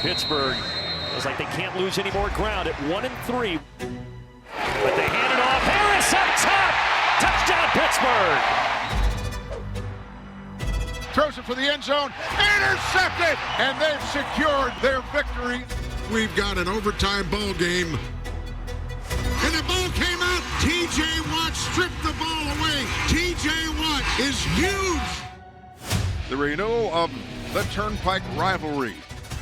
Pittsburgh feels like they can't lose any more ground at 1-3. But they hand it off. Harris up top. Touchdown, Pittsburgh. Throws it for the end zone. Intercepted. And they've secured their victory. We've got an overtime ball game. And the ball came out. T.J. Watt stripped the ball away. T.J. Watt is huge. The renewal of the Turnpike rivalry.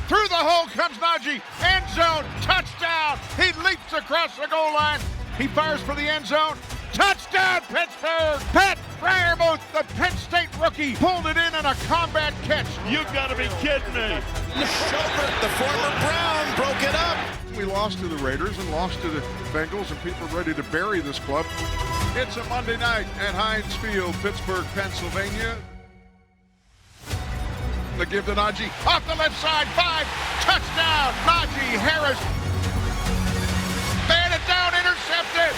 Through the hole comes Najee. End zone. Touchdown. He leaps across the goal line. He fires for the end zone. Touchdown, Pittsburgh! Pat Freiermuth, the Penn State rookie, pulled it in a combat catch. You've got to be kidding me. Herbert, the former Brown, broke it up. We lost to the Raiders and lost to the Bengals, and people are ready to bury this club. It's a Monday night at Heinz Field, Pittsburgh, Pennsylvania. The give to Najee, off the left side, 5, touchdown, Najee Harris. Batted down, intercepted.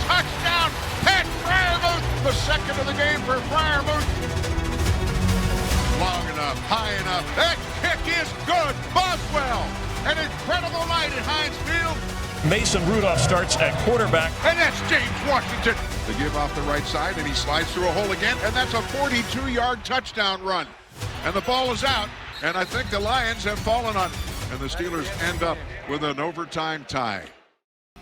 Touchdown, Pat Freiermuth, the second of the game for Freiermuth. Long enough, high enough, that kick is good. Boswell, an incredible night at Heinz Field. Mason Rudolph starts at quarterback. And that's James Washington. They give off the right side, and he slides through a hole again, and that's a 42-yard touchdown run. And the ball is out, and I think the Lions have fallen on it. And the Steelers end up with an overtime tie.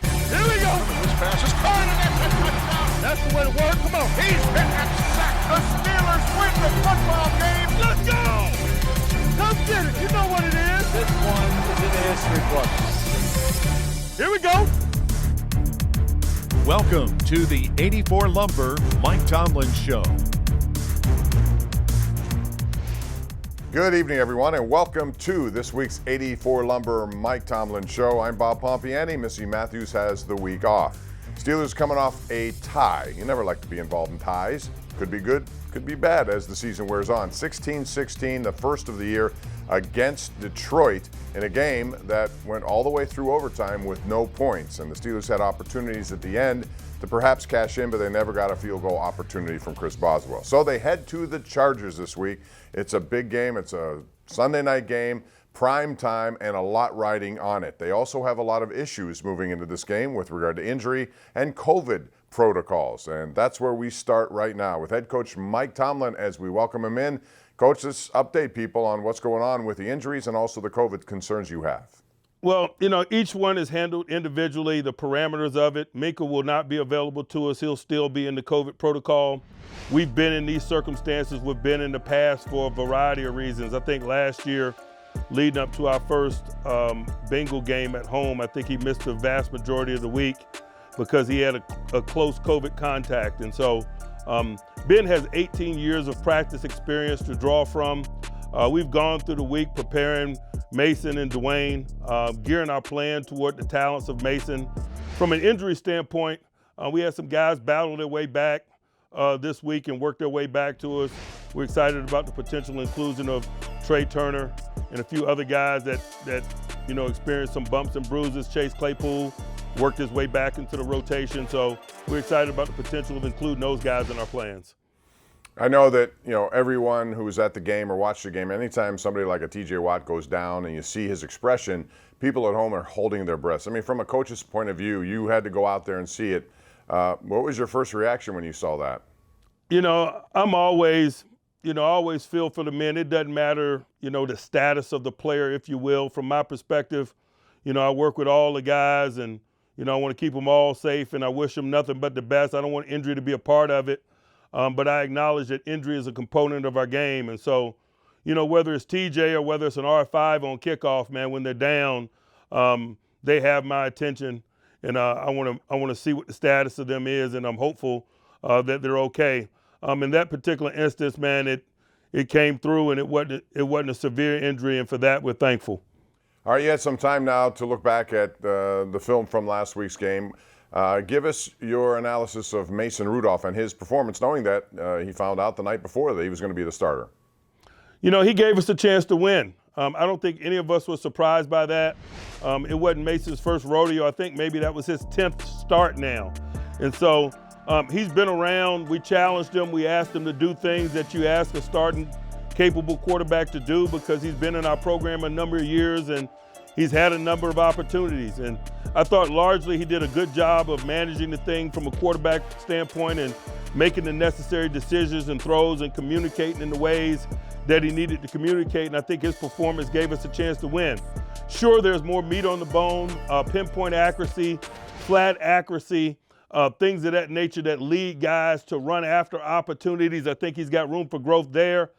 Here we go. This pass is caught, and that's a touchdown. That's the way to work. Come on. He's hit and sacked. The Steelers win the football game. Let's go. Come get it. You know what it is. This one is in the history books. Here we go. Welcome to the 84 Lumber Mike Tomlin Show. Good evening, everyone, and welcome to this week's 84 Lumber Mike Tomlin Show. I'm Bob Pompeani. Missy Matthews has the week off. Steelers coming off a tie. You never like to be involved in ties. Could be good, could be bad as the season wears on. 16-16, the first of the year against Detroit in a game that went all the way through overtime with no points. And the Steelers had opportunities at the end to perhaps cash in, but they never got a field goal opportunity from Chris Boswell. So they head to the Chargers this week. It's a big game. It's a Sunday night game, prime time, and a lot riding on it. They also have a lot of issues moving into this game with regard to injury and COVID protocols. And that's where we start right now with head coach Mike Tomlin as we welcome him in. Coach, let's update people on what's going on with the injuries and also the COVID concerns you have. Well, each one is handled individually, the parameters of it. Minka will not be available to us. He'll still be in the COVID protocol. We've been in these circumstances. We've been in the past for a variety of reasons. I think last year, leading up to our first Bengal game at home, I think he missed the vast majority of the week because he had a close COVID contact. And so Ben has 18 years of practice experience to draw from. We've gone through the week preparing Mason and Dwayne, gearing our plan toward the talents of Mason. From an injury standpoint, we had some guys battle their way back this week and work their way back to us. We're excited about the potential inclusion of Trey Turner and a few other guys that experienced some bumps and bruises. Chase Claypool worked his way back into the rotation. So we're excited about the potential of including those guys in our plans. I know that, everyone who was at the game or watched the game, anytime somebody like a T.J. Watt goes down and you see his expression, people at home are holding their breaths. I mean, from a coach's point of view, you had to go out there and see it. What was your first reaction when you saw that? I'm always, I always feel for the men. It doesn't matter, the status of the player, if you will. From my perspective, I work with all the guys and, I want to keep them all safe and I wish them nothing but the best. I don't want injury to be a part of it. But I acknowledge that injury is a component of our game. And so, whether it's TJ or whether it's an R5 on kickoff, man, when they're down, they have my attention. And I want to see what the status of them is, and I'm hopeful that they're okay. In that particular instance, man, it came through, and it wasn't a severe injury, and for that, we're thankful. All right, you had some time now to look back at the film from last week's game. Give us your analysis of Mason Rudolph and his performance, knowing that he found out the night before that he was going to be the starter. He gave us a chance to win. I don't think any of us were surprised by that. It wasn't Mason's first rodeo. I think maybe that was his 10th start now. And so he's been around. We challenged him. We asked him to do things that you ask a starting capable quarterback to do because he's been in our program a number of years and he's had a number of opportunities. And I thought largely he did a good job of managing the thing from a quarterback standpoint and making the necessary decisions and throws and communicating in the ways that he needed to communicate. And I think his performance gave us a chance to win. Sure, there's more meat on the bone, pinpoint accuracy, flat accuracy, things of that nature that lead guys to run after opportunities. I think he's got room for growth there.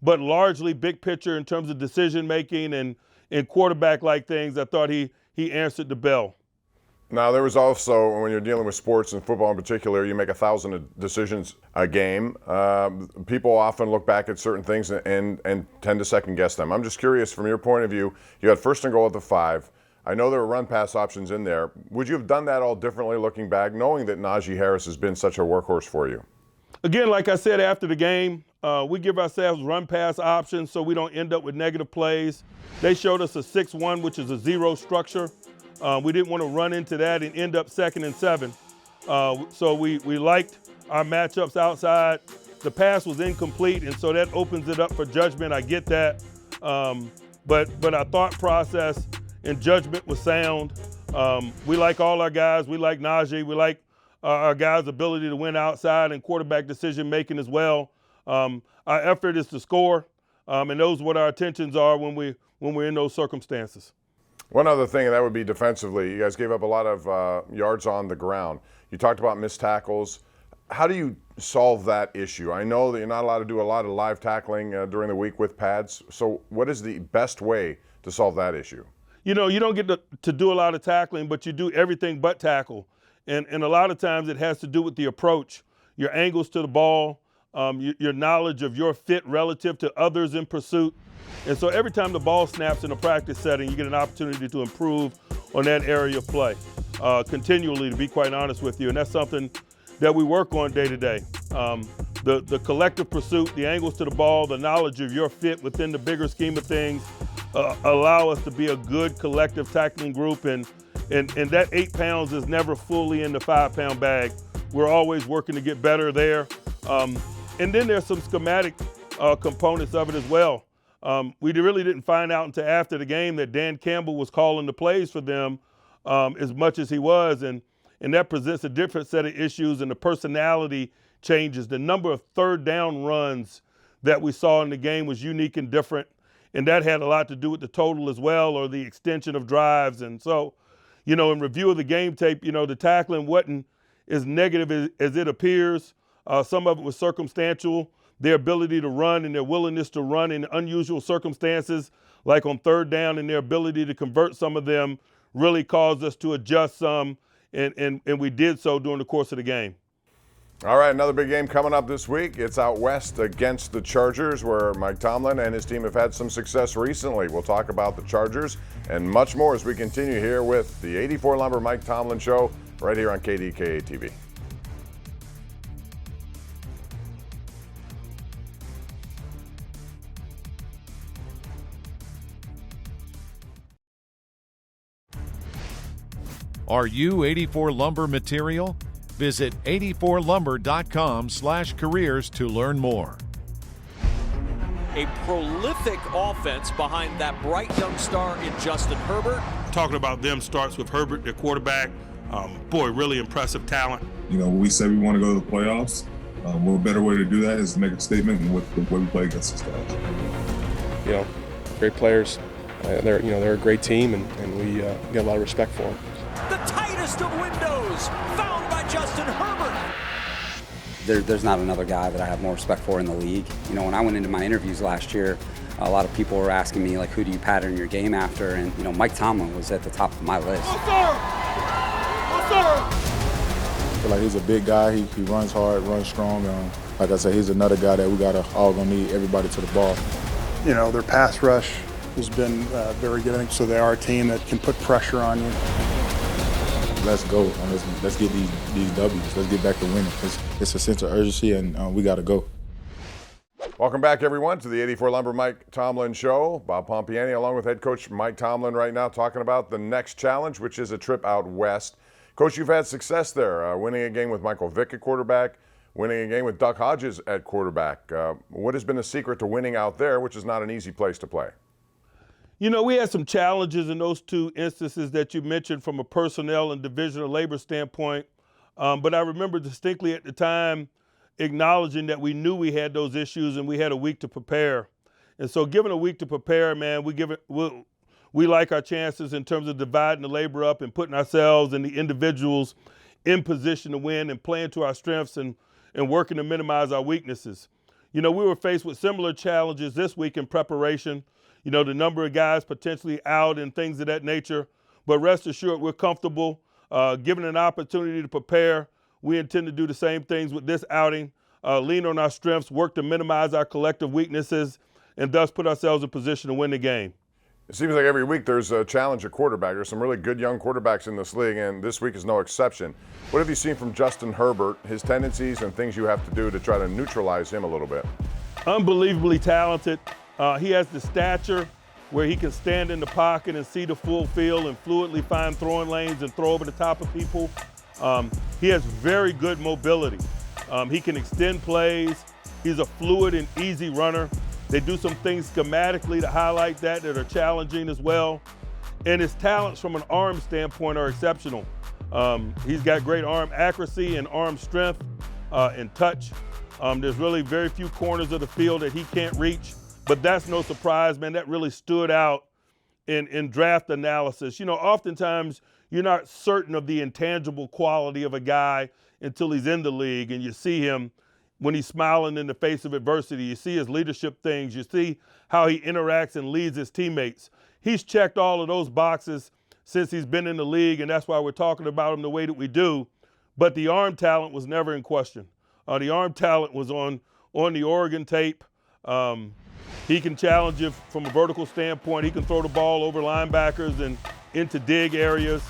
But largely big picture in terms of decision making and quarterback-like things, I thought he answered the bell. Now, there was also, when you're dealing with sports and football in particular, you make 1,000 decisions a game. People often look back at certain things and tend to second-guess them. I'm just curious, from your point of view, you had first and goal at the 5. I know there were run-pass options in there. Would you have done that all differently looking back, knowing that Najee Harris has been such a workhorse for you? Again, like I said after the game, we give ourselves run-pass options so we don't end up with negative plays. They showed us a 6-1, which is a 0 structure. We didn't want to run into that and end up 2nd and 7. So we liked our matchups outside. The pass was incomplete, and so that opens it up for judgment. I get that. But our thought process and judgment was sound. We like all our guys. We like Najee. We like our guys' ability to win outside and quarterback decision-making as well. Our effort is to score, and those are what our intentions are when we're in those circumstances. One other thing, and that would be defensively. You guys gave up a lot of yards on the ground. You talked about missed tackles. How do you solve that issue? I know that you're not allowed to do a lot of live tackling during the week with pads. So what is the best way to solve that issue? You know, you don't get to do a lot of tackling, but you do everything but tackle. And a lot of times it has to do with the approach, your angles to the ball, your knowledge of your fit relative to others in pursuit. And so every time the ball snaps in a practice setting, you get an opportunity to improve on that area of play continually, to be quite honest with you. And that's something that we work on day to day. The collective pursuit, the angles to the ball, the knowledge of your fit within the bigger scheme of things allow us to be a good collective tackling group. And that 8 pounds is never fully in the 5-pound bag. We're always working to get better there. And then there's some schematic components of it as well. We really didn't find out until after the game that Dan Campbell was calling the plays for them as much as he was, and that presents a different set of issues, and the personality changes. The number of third down runs that we saw in the game was unique and different, and that had a lot to do with the total as well, or the extension of drives. And so, you know, in review of the game tape, you know, the tackling wasn't as negative as it appears. Some of it was circumstantial. Their ability to run and their willingness to run in unusual circumstances, like on third down, and their ability to convert some of them really caused us to adjust some, and we did so during the course of the game. All right, another big game coming up this week. It's out west against the Chargers, where Mike Tomlin and his team have had some success recently. We'll talk about the Chargers and much more as we continue here with the 84 Lumber Mike Tomlin Show right here on KDKA TV. Are you 84 Lumber material? Visit 84lumber.com/careers to learn more. A prolific offense behind that bright young star in Justin Herbert. Talking about them starts with Herbert, their quarterback. Really impressive talent. You know, we say we want to go to the playoffs. What better way to do that is to make a statement and what we play against the Stars. You know, great players. They're a great team, and we get a lot of respect for them. The tightest of windows found by Justin Herbert. There's not another guy that I have more respect for in the league. You know, when I went into my interviews last year, a lot of people were asking me, like, who do you pattern your game after? And, you know, Mike Tomlin was at the top of my list. Yes, sir! Yes, sir! I feel like he's a big guy. He runs hard, runs strong. Like I said, he's another guy that we all gonna need everybody to the ball. You know, their pass rush has been very good. So they are a team that can put pressure on you. Let's go and let's get these W's. Let's get back to winning. It's a sense of urgency, and we got to go. Welcome back, everyone, to the 84 Lumber Mike Tomlin Show. Bob Pompeani, along with head coach Mike Tomlin, right now talking about the next challenge, which is a trip out west. Coach, you've had success there, winning a game with Michael Vick at quarterback, winning a game with Duck Hodges at quarterback. What has been the secret to winning out there, which is not an easy place to play? You know, we had some challenges in those two instances that you mentioned from a personnel and division of labor standpoint. But I remember distinctly at the time acknowledging that we knew we had those issues and we had a week to prepare. And so given a week to prepare, man, we like our chances in terms of dividing the labor up and putting ourselves and the individuals in position to win and playing to our strengths and working to minimize our weaknesses. You know, we were faced with similar challenges this week in preparation. You know, the number of guys potentially out and things of that nature. But rest assured, we're comfortable. Given an opportunity to prepare, we intend to do the same things with this outing, lean on our strengths, work to minimize our collective weaknesses, and thus put ourselves in position to win the game. It seems like every week there's a challenge at quarterback. There's some really good young quarterbacks in this league, and this week is no exception. What have you seen from Justin Herbert, his tendencies and things you have to do to try to neutralize him a little bit? Unbelievably talented. He has the stature where he can stand in the pocket and see the full field and fluidly find throwing lanes and throw over the top of people. He has very good mobility. He can extend plays. He's a fluid and easy runner. They do some things schematically to highlight that are challenging as well. And his talents from an arm standpoint are exceptional. He's got great arm accuracy and arm strength and touch. There's really very few corners of the field that he can't reach. But that's no surprise, man. That really stood out in draft analysis. You know, oftentimes you're not certain of the intangible quality of a guy until he's in the league and you see him when he's smiling in the face of adversity. You see his leadership things. You see how he interacts and leads his teammates. He's checked all of those boxes since he's been in the league, and that's why we're talking about him the way that we do. But the arm talent was never in question. The arm talent was on the Oregon tape. He can challenge you from a vertical standpoint. He can throw the ball over linebackers and into dig areas.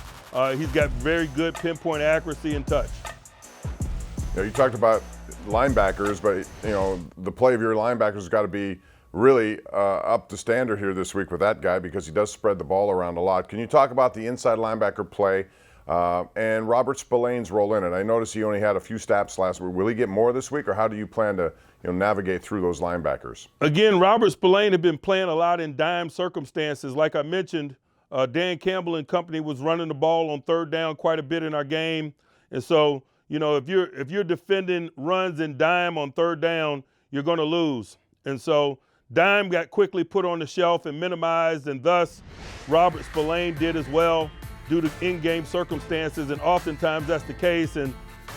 He's got very good pinpoint accuracy and touch. You talked about linebackers, but you know the play of your linebackers has got to be really up to standard here this week with that guy because he does spread the ball around a lot. Can you talk about the inside linebacker play and Robert Spillane's role in it? I noticed he only had a few snaps last week. Will he get more this week, or how do you plan to navigate through those linebackers? Again, Robert Spillane had been playing a lot in dime circumstances. Like I mentioned, Dan Campbell and company was running the ball on third down quite a bit in our game. And so, you know, if you're defending runs in dime on third down, you're going to lose. And so dime got quickly put on the shelf and minimized, and thus Robert Spillane did as well due to in-game circumstances, and oftentimes that's the case. And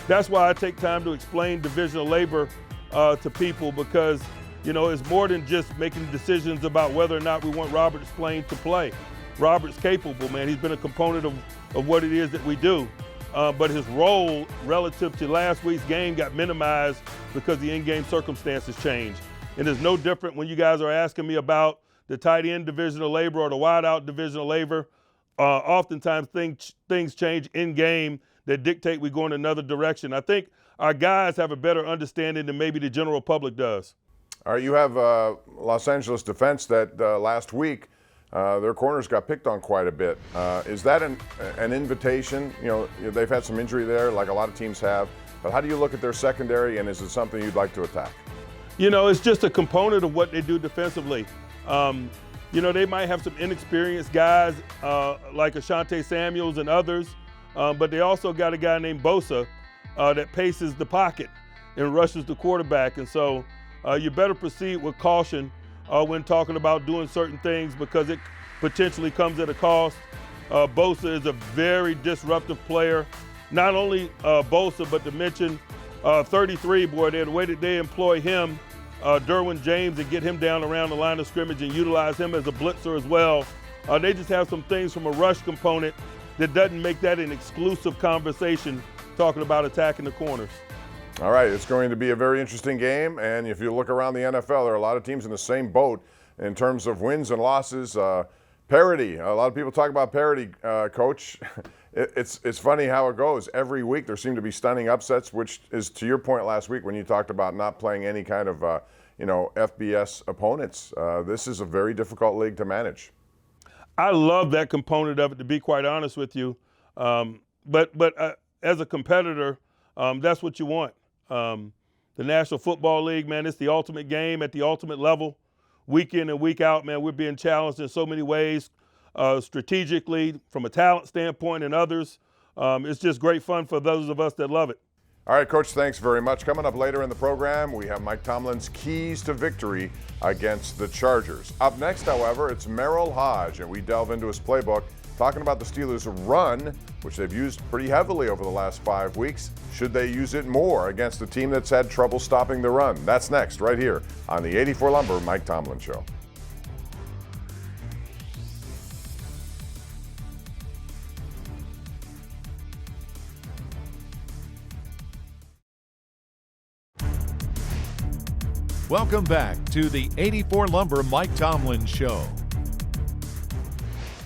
that's why I take time to explain divisional labor to people, because, you know, it's more than just making decisions about whether or not we want Robert Spillane to play. Robert's capable, man. He's been a component of what it is that we do. But his role relative to last week's game got minimized because the in-game circumstances changed. And it's no different when you guys are asking me about the tight end divisional labor or the wide-out divisional labor. Oftentimes things change in-game that dictate we go in another direction. I think our guys have a better understanding than maybe the general public does. All right, you have Los Angeles defense that last week their corners got picked on quite a bit. Is that an invitation? You know, they've had some injury there, like a lot of teams have. But how do you look at their secondary, and is it something you'd like to attack? You know, it's just a component of what they do defensively. You know, they might have some inexperienced guys like Asante Samuels and others, but they also got a guy named Bosa that paces the pocket and rushes the quarterback. And so you better proceed with caution when talking about doing certain things, because it potentially comes at a cost. Bosa is a very disruptive player. Not only Bosa, but to mention 33, boy, the way that they employ him, Derwin James, and get him down around the line of scrimmage and utilize him as a blitzer as well. They just have some things from a rush component that doesn't make that an exclusive conversation talking about attacking the corners. All right, it's going to be a very interesting game, and if you look around the NFL, there are a lot of teams in the same boat in terms of wins and losses. Parity, a lot of people talk about parity, Coach. It's funny how it goes. Every week there seem to be stunning upsets, which is to your point last week when you talked about not playing any kind of FBS opponents. This is a very difficult league to manage. I love that component of it, to be quite honest with you. But as a competitor, that's what you want. The National Football League, man, it's the ultimate game at the ultimate level. Week in and week out, man, we're being challenged in so many ways, strategically, from a talent standpoint and others. It's just great fun for those of us that love it. All right, Coach, thanks very much. Coming up later in the program, we have Mike Tomlin's keys to victory against the Chargers. Up next, however, it's Merril Hoge, and we delve into his playbook, talking about the Steelers' run, which they've used pretty heavily over the last 5 weeks. Should they use it more against a team that's had trouble stopping the run? That's next, right here on the 84 Lumber Mike Tomlin Show. Welcome back to the 84 Lumber Mike Tomlin Show.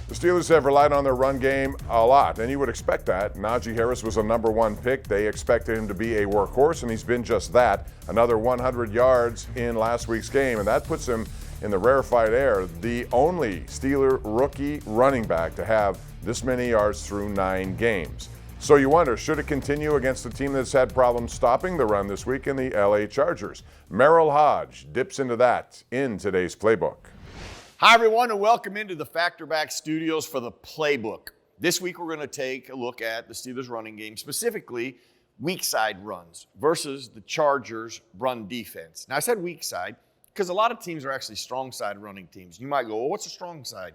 The Steelers have relied on their run game a lot, and you would expect that. Najee Harris was a #1 pick. They expected him to be a workhorse, and he's been just that. Another 100 yards in last week's game, and that puts him in the rarefied air, the only Steeler rookie running back to have this many yards through 9 games. So you wonder, should it continue against a team that's had problems stopping the run this week in the LA Chargers? Merril Hoge dips into that in today's playbook. Hi, everyone, and welcome into the Factorback Studios for the Playbook. This week, we're going to take a look at the Steelers' running game, specifically weak side runs versus the Chargers' run defense. Now, I said weak side because a lot of teams are actually strong side running teams. You might go, well, what's a strong side?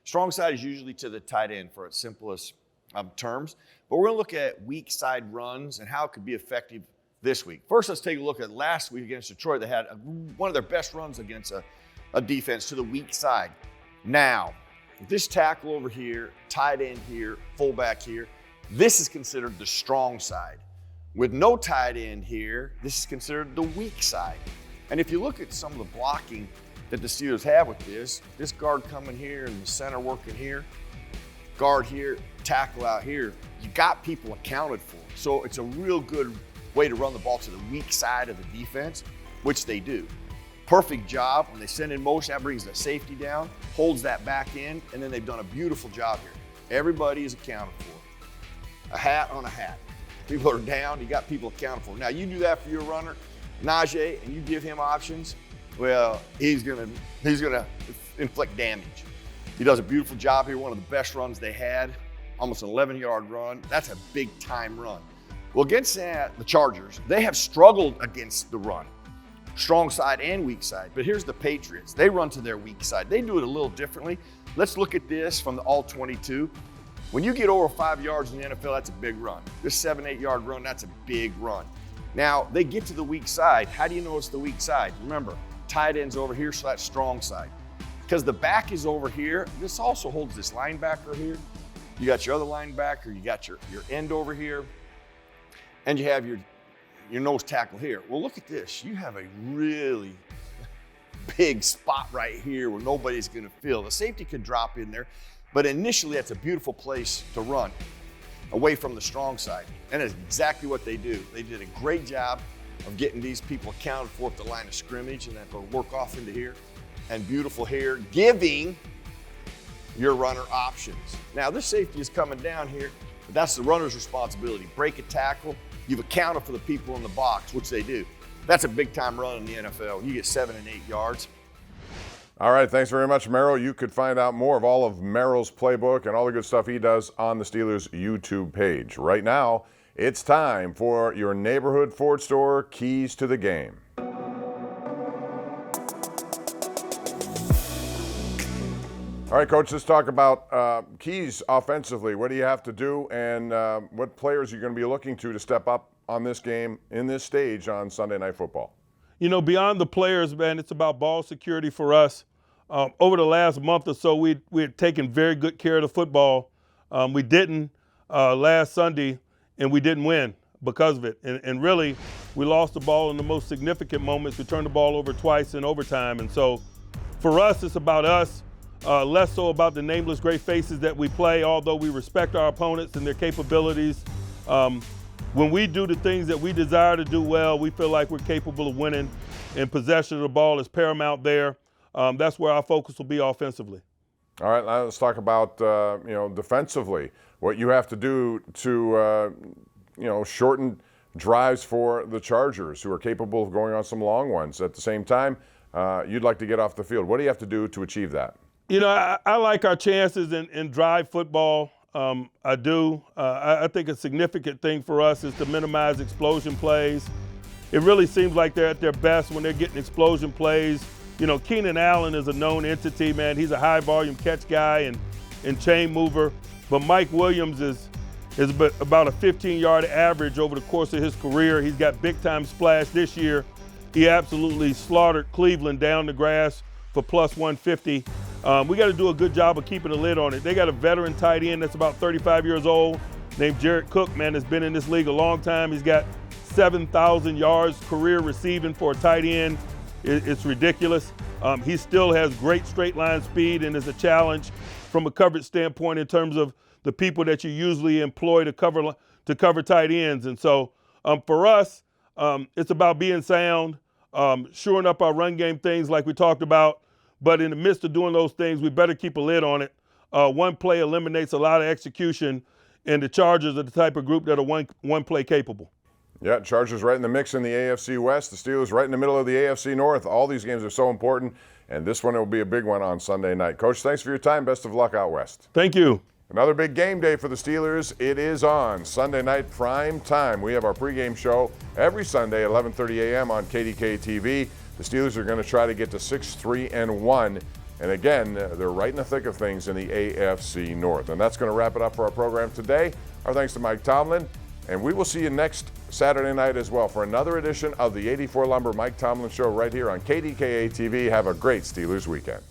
Strong side is usually to the tight end for its simplest terms. But we're going to look at weak side runs and how it could be effective this week. First, let's take a look at last week against Detroit. They had one of their best runs against a defense to the weak side. Now, this tackle over here, tight end here, fullback here, this is considered the strong side. With no tight end here, this is considered the weak side. And if you look at some of the blocking that the Steelers have with this guard coming here and the center working here, guard here, tackle out here, you got people accounted for. So it's a real good way to run the ball to the weak side of the defense, which they do. Perfect job. When they send in motion, that brings the safety down, holds that back in, and then they've done a beautiful job here. Everybody is accounted for. A hat on a hat. People are down, you got people accounted for. Now, you do that for your runner, Najee, and you give him options, well, he's gonna inflict damage. He does a beautiful job here, one of the best runs they had, almost an 11-yard run. That's a big-time run. Well, against the Chargers, they have struggled against the run, strong side and weak side. But here's the Patriots. They run to their weak side. They do it a little differently. Let's look at this from the all-22. When you get over 5 yards in the NFL, that's a big run. This 7-8-yard run, that's a big run. Now, they get to the weak side. How do you know it's the weak side? Remember, tight end's over here, so that's strong side. Because the back is over here, this also holds this linebacker here. You got your other linebacker, you got your end over here, and you have your nose tackle here. Well, look at this. You have a really big spot right here where nobody's going to fill. The safety could drop in there, but initially that's a beautiful place to run away from the strong side. And that's exactly what they do. They did a great job of getting these people accounted for at the line of scrimmage, and then they'll work off into here. And beautiful here, giving your runner options. Now, this safety is coming down here, but that's the runner's responsibility. Break a tackle. You've accounted for the people in the box, which they do. That's a big-time run in the NFL. You get 7 and 8 yards. All right, thanks very much, Merril. You could find out more of all of Merril's playbook and all the good stuff he does on the Steelers YouTube page. Right now, it's time for your neighborhood Ford store keys to the game. All right, Coach, let's talk about keys offensively. What do you have to do, and what players are you going to be looking to step up on this game in this stage on Sunday Night Football? You know, beyond the players, man, it's about ball security for us. Over the last month or so, we had taken very good care of the football. We didn't last Sunday, and we didn't win because of it. And really, we lost the ball in the most significant moments. We turned the ball over twice in overtime. And so for us, it's about us. Less so about the nameless great faces that we play, although we respect our opponents and their capabilities. When we do the things that we desire to do well, we feel like we're capable of winning, and possession of the ball is paramount there. That's where our focus will be offensively. All right, now let's talk about defensively, what you have to do to shorten drives for the Chargers, who are capable of going on some long ones. At the same time, you'd like to get off the field. What do you have to do to achieve that? You know, I like our chances in drive football. I do. I think a significant thing for us is to minimize explosion plays. It really seems like they're at their best when they're getting explosion plays. You know, Keenan Allen is a known entity, man. He's a high-volume catch guy and chain mover. But Mike Williams is about a 15-yard average over the course of his career. He's got big-time splash this year. He absolutely slaughtered Cleveland down the grass for plus 150. We got to do a good job of keeping a lid on it. They got a veteran tight end that's about 35 years old named Jared Cook, man, that's been in this league a long time. He's got 7,000 yards career receiving for a tight end. It's ridiculous. He still has great straight line speed and is a challenge from a coverage standpoint in terms of the people that you usually employ to cover tight ends. And so for us, it's about being sound, shoring up our run game things like we talked about. But in the midst of doing those things, we better keep a lid on it. One play eliminates a lot of execution, and the Chargers are the type of group that are one play capable. Yeah, Chargers right in the mix in the AFC West. The Steelers right in the middle of the AFC North. All these games are so important, and this one will be a big one on Sunday night. Coach, thanks for your time. Best of luck out west. Thank you. Another big game day for the Steelers. It is on Sunday night prime time. We have our pregame show every Sunday, 11:30 a.m. on KDK TV. The Steelers are going to try to get to 6-3-1. And again, they're right in the thick of things in the AFC North. And that's going to wrap it up for our program today. Our thanks to Mike Tomlin. And we will see you next Saturday night as well for another edition of the 84 Lumber Mike Tomlin Show right here on KDKA TV. Have a great Steelers weekend.